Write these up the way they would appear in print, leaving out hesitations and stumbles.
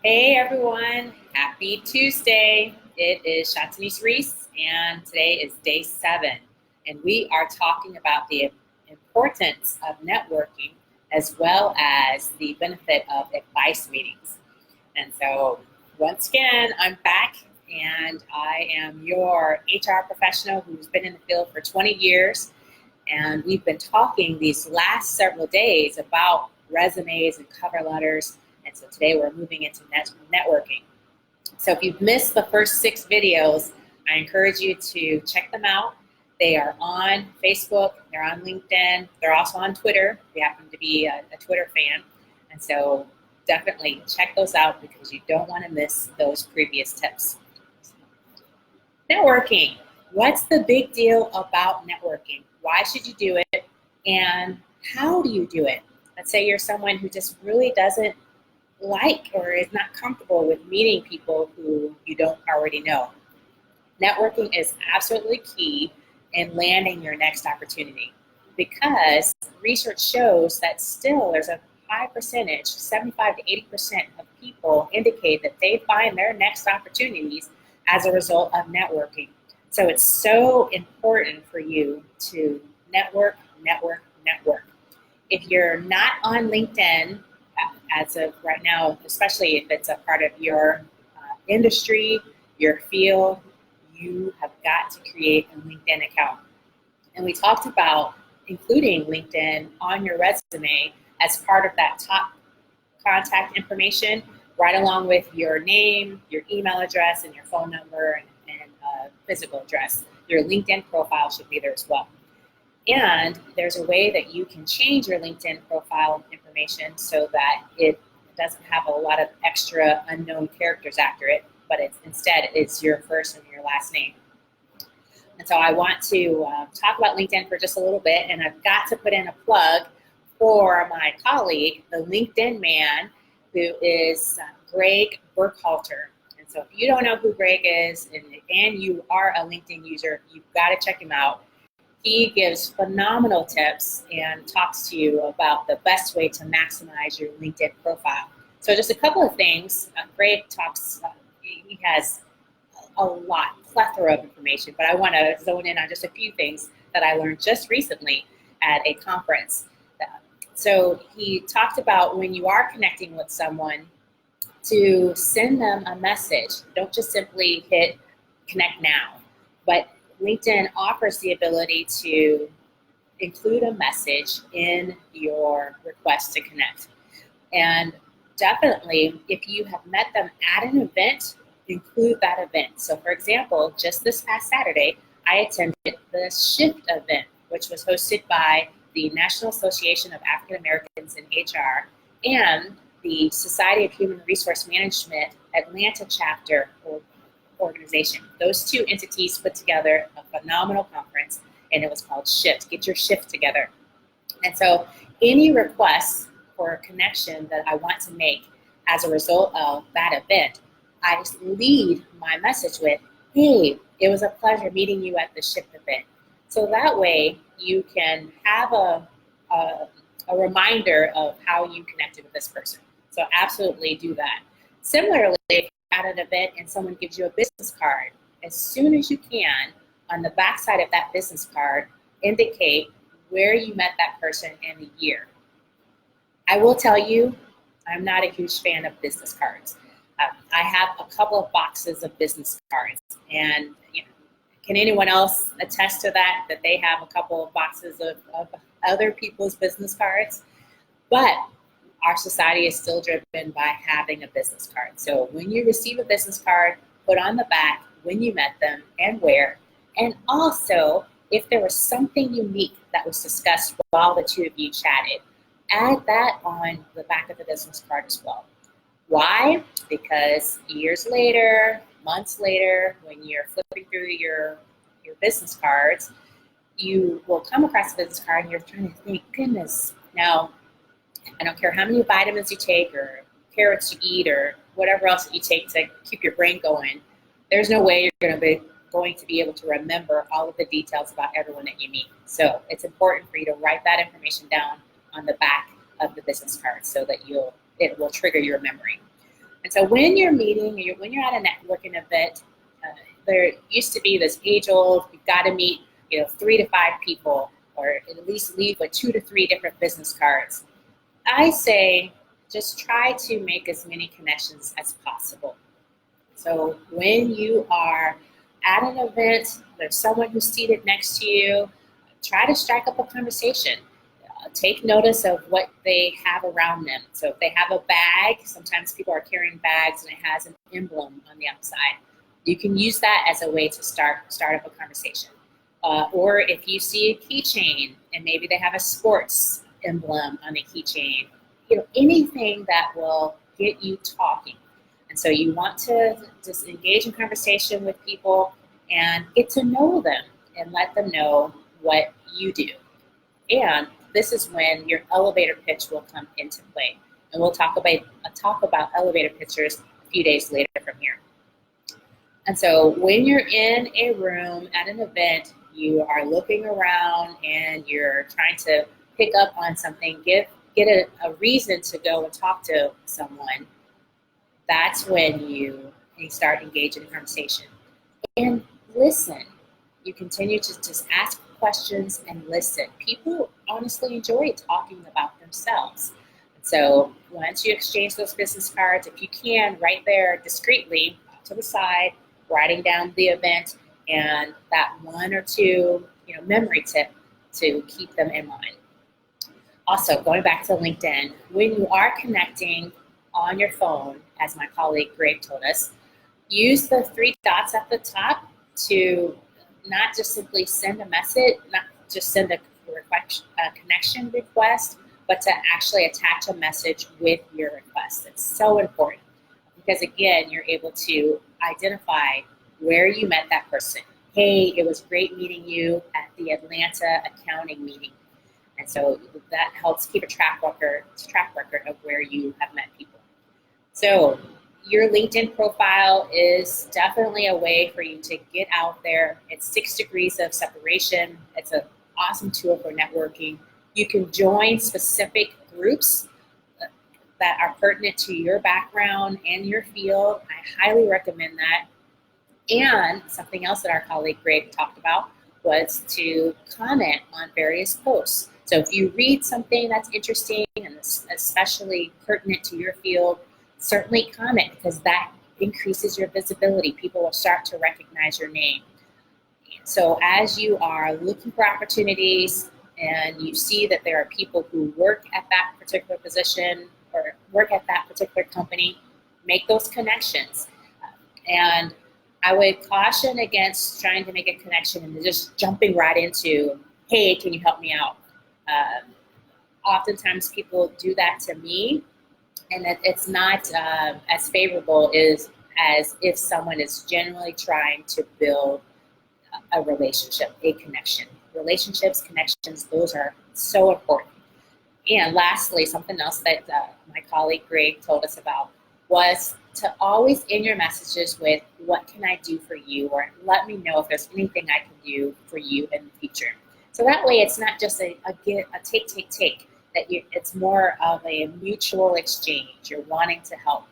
Hey everyone, happy Tuesday. It is Shantanese Reese, and today is day 7. And we are talking about the importance of networking as well as the benefit of advice meetings. And so, once again, I'm back, and I am your HR professional who's been in the field for 20 years. And we've been talking these last several days about resumes and cover letters. And so today we're moving into networking. So if you've missed the first 6 videos, I encourage you to check them out. They are on Facebook, they're on LinkedIn, they're also on Twitter if you happen to be a Twitter fan. And so definitely check those out because you don't want to miss those previous tips. Networking. What's the big deal about networking? Why should you do it? And how do you do it? Let's say you're someone who just really doesn't like or is not comfortable with meeting people who you don't already know. Networking is absolutely key in landing your next opportunity because research shows that still there's a high percentage, 75 to 80% of people indicate that they find their next opportunities as a result of networking. So it's so important for you to network. If you're not on LinkedIn, as of right now, especially if it's a part of your industry, your field, you have got to create a LinkedIn account. And we talked about including LinkedIn on your resume as part of that top contact information, right along with your name, your email address, and your phone number and physical address. Your LinkedIn profile should be there as well. And there's a way that you can change your LinkedIn profile information so that it doesn't have a lot of extra unknown characters after it, but instead it's your first and your last name. And so I want to talk about LinkedIn for just a little bit, and I've got to put in a plug for my colleague, the LinkedIn man, who is Greg Burkhalter. And so if you don't know who Greg is and you are a LinkedIn user, you've got to check him out. He gives phenomenal tips and talks to you about the best way to maximize your LinkedIn profile. So just a couple of things. Greg talks, he has a plethora of information, but I want to zone in on just a few things that I learned just recently at a conference. So he talked about when you are connecting with someone to send them a message. Don't just simply hit connect now, but LinkedIn offers the ability to include a message in your request to connect. And definitely, if you have met them at an event, include that event. So for example, just this past Saturday, I attended the SHIFT event, which was hosted by the National Association of African Americans in HR and the Society of Human Resource Management Atlanta chapter organization. Those two entities put together a phenomenal conference, and it was called SHIFT. Get your shift together. And so any requests for a connection that I want to make as a result of that event, I just lead my message with, hey, it was a pleasure meeting you at the SHIFT event. So that way you can have a reminder of how you connected with this person. So absolutely do that. Similarly, at an event and someone gives you a business card, as soon as you can, on the back side of that business card, indicate where you met that person and the year. I will tell you, I'm not a huge fan of business cards. I have a couple of boxes of business cards, and can anyone else attest to that they have a couple of boxes of other people's business cards? But our society is still driven by having a business card. So when you receive a business card, put on the back when you met them and where. And also, if there was something unique that was discussed while the two of you chatted, add that on the back of the business card as well. Why? Because years later, months later, when you're flipping through your business cards, you will come across a business card and you're trying to think, goodness, now, I don't care how many vitamins you take or carrots you eat or whatever else that you take to keep your brain going, there's no way you're going to be able to remember all of the details about everyone that you meet. So it's important for you to write that information down on the back of the business card so that it will trigger your memory. And so when you're meeting, when you're at a networking event, there used to be this age-old, you've got to meet 3 to 5 people, or at least leave with 2 to 3 different business cards. I say just try to make as many connections as possible. So when you are at an event, there's someone who's seated next to you, try to strike up a conversation. Take notice of what they have around them. So if they have a bag, sometimes people are carrying bags and it has an emblem on the outside. You can use that as a way to start up a conversation. Or if you see a keychain and maybe they have a sports emblem on the keychain, anything that will get you talking. And so you want to just engage in conversation with people and get to know them and let them know what you do. And this is when your elevator pitch will come into play. And we'll talk about elevator pitchers a few days later from here. And so when you're in a room at an event, you are looking around and you're trying to pick up on something, get a reason to go and talk to someone. That's when you start engaging in conversation. And listen. You continue to just ask questions and listen. People honestly enjoy talking about themselves. So once you exchange those business cards, if you can, right there discreetly to the side, writing down the event and that 1 or 2 memory tip to keep them in mind. Also, going back to LinkedIn, when you are connecting on your phone, as my colleague Greg told us, use the 3 dots at the top to not just simply send a message, not just send a connection request, but to actually attach a message with your request. It's so important because, again, you're able to identify where you met that person. Hey, it was great meeting you at the Atlanta accounting meeting. And so that helps keep a track record of where you have met people. So your LinkedIn profile is definitely a way for you to get out there. It's 6 degrees of separation. It's an awesome tool for networking. You can join specific groups that are pertinent to your background and your field. I highly recommend that. And something else that our colleague Greg talked about was to comment on various posts. So if you read something that's interesting and especially pertinent to your field, certainly comment because that increases your visibility. People will start to recognize your name. So as you are looking for opportunities and you see that there are people who work at that particular position or work at that particular company, make those connections. And I would caution against trying to make a connection and just jumping right into, hey, can you help me out? Oftentimes people do that to me, and it's not as favorable as if someone is genuinely trying to build a relationship, a connection. Relationships, connections, those are so important. And lastly, something else that my colleague Greg told us about was to always end your messages with, what can I do for you? Or let me know if there's anything I can do for you in the future. So that way it's not just a take, that it's more of a mutual exchange. You're wanting to help.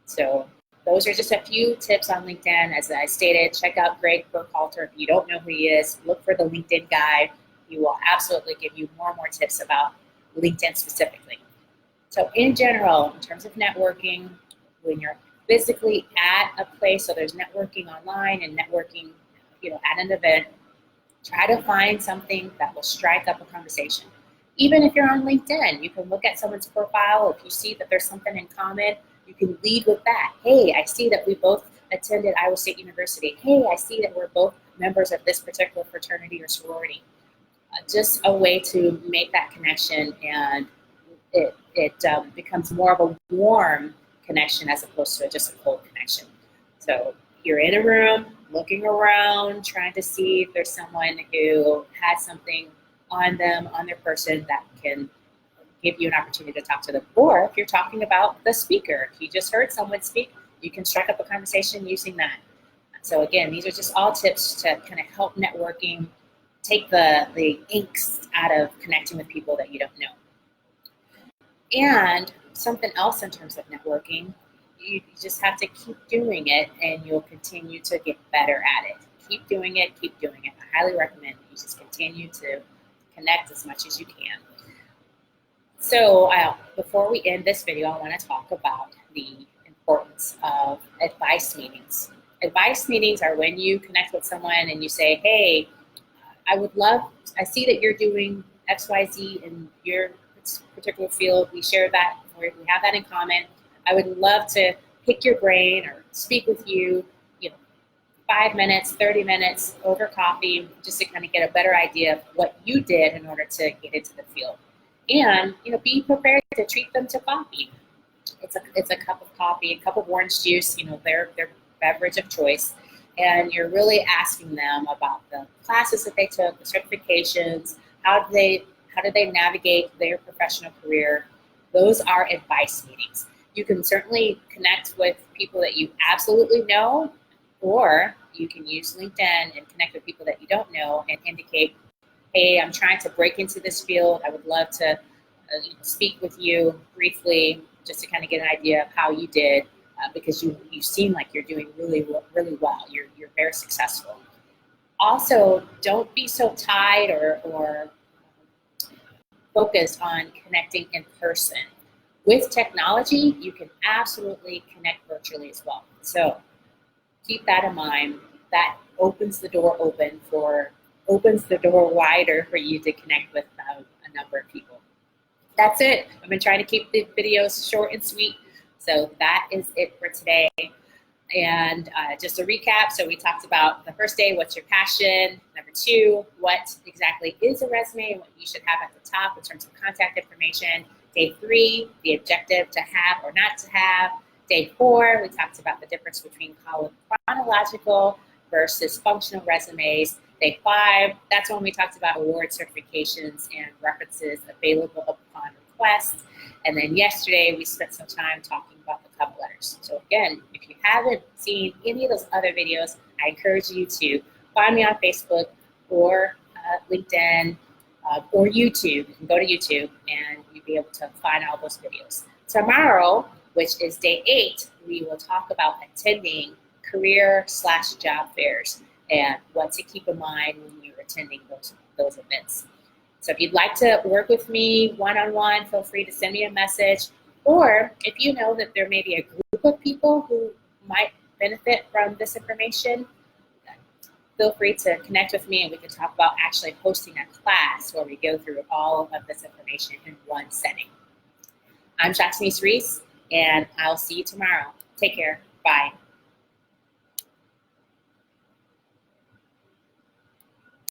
So those are just a few tips on LinkedIn. As I stated, check out Greg Burkhalter. If you don't know who he is, look for the LinkedIn guide. He will absolutely give you more and more tips about LinkedIn specifically. So in general, in terms of networking, when you're physically at a place, so there's networking online and networking, at an event, try to find something that will strike up a conversation. Even if you're on LinkedIn, you can look at someone's profile. If you see that there's something in common, you can lead with that. Hey, I see that we both attended Iowa State University. Hey, I see that we're both members of this particular fraternity or sorority. Just a way to make that connection, and it becomes more of a warm connection as opposed to just a cold connection. So you're in a room, looking around, trying to see if there's someone who has something on them, on their person, that can give you an opportunity to talk to them. Or if you're talking about the speaker, if you just heard someone speak, you can strike up a conversation using that. So again, these are just all tips to kind of help networking, take the angst out of connecting with people that you don't know. And something else in terms of networking you just have to keep doing it, and you'll continue to get better at it. Keep doing it, keep doing it. I highly recommend that you just continue to connect as much as you can. So before we end this video, I want to talk about the importance of advice meetings. Advice meetings are when you connect with someone and you say, hey, I see that you're doing XYZ in your particular field. We share that, or we have that in common. I would love to pick your brain or speak with you, 5 minutes, 30 minutes over coffee, just to kind of get a better idea of what you did in order to get into the field. And, be prepared to treat them to coffee. It's a cup of coffee, a cup of orange juice, their beverage of choice. And you're really asking them about the classes that they took, the certifications, how did they navigate their professional career. Those are advice meetings. You can certainly connect with people that you absolutely know, or you can use LinkedIn and connect with people that you don't know and indicate, hey, I'm trying to break into this field. I would love to speak with you briefly just to kind of get an idea of how you did, because you seem like you're doing really, really well. You're very successful. Also, don't be so tied or focused on connecting in person. With technology, you can absolutely connect virtually as well. So keep that in mind. That opens the door wider for you to connect with a number of people. That's it. I've been trying to keep the videos short and sweet. So that is it for today. And just a recap, so we talked about the first day, what's your passion? Number 2, what exactly is a resume and what you should have at the top in terms of contact information. Day 3, the objective to have or not to have. Day 4, we talked about the difference between chronological versus functional resumes. Day 5, that's when we talked about award certifications and references available upon request. And then yesterday, we spent some time talking about the cover letters. So again, if you haven't seen any of those other videos, I encourage you to find me on Facebook or LinkedIn or YouTube. You can go to YouTube and you'll be able to find all those videos. Tomorrow, which is day 8, we will talk about attending career/job fairs and what to keep in mind when you're attending those events. So if you'd like to work with me one-on-one, feel free to send me a message. Or if you know that there may be a group of people who might benefit from this information, feel free to connect with me and we can talk about actually hosting a class where we go through all of this information in one setting. I'm Shaqsinice Reese, and I'll see you tomorrow. Take care. Bye.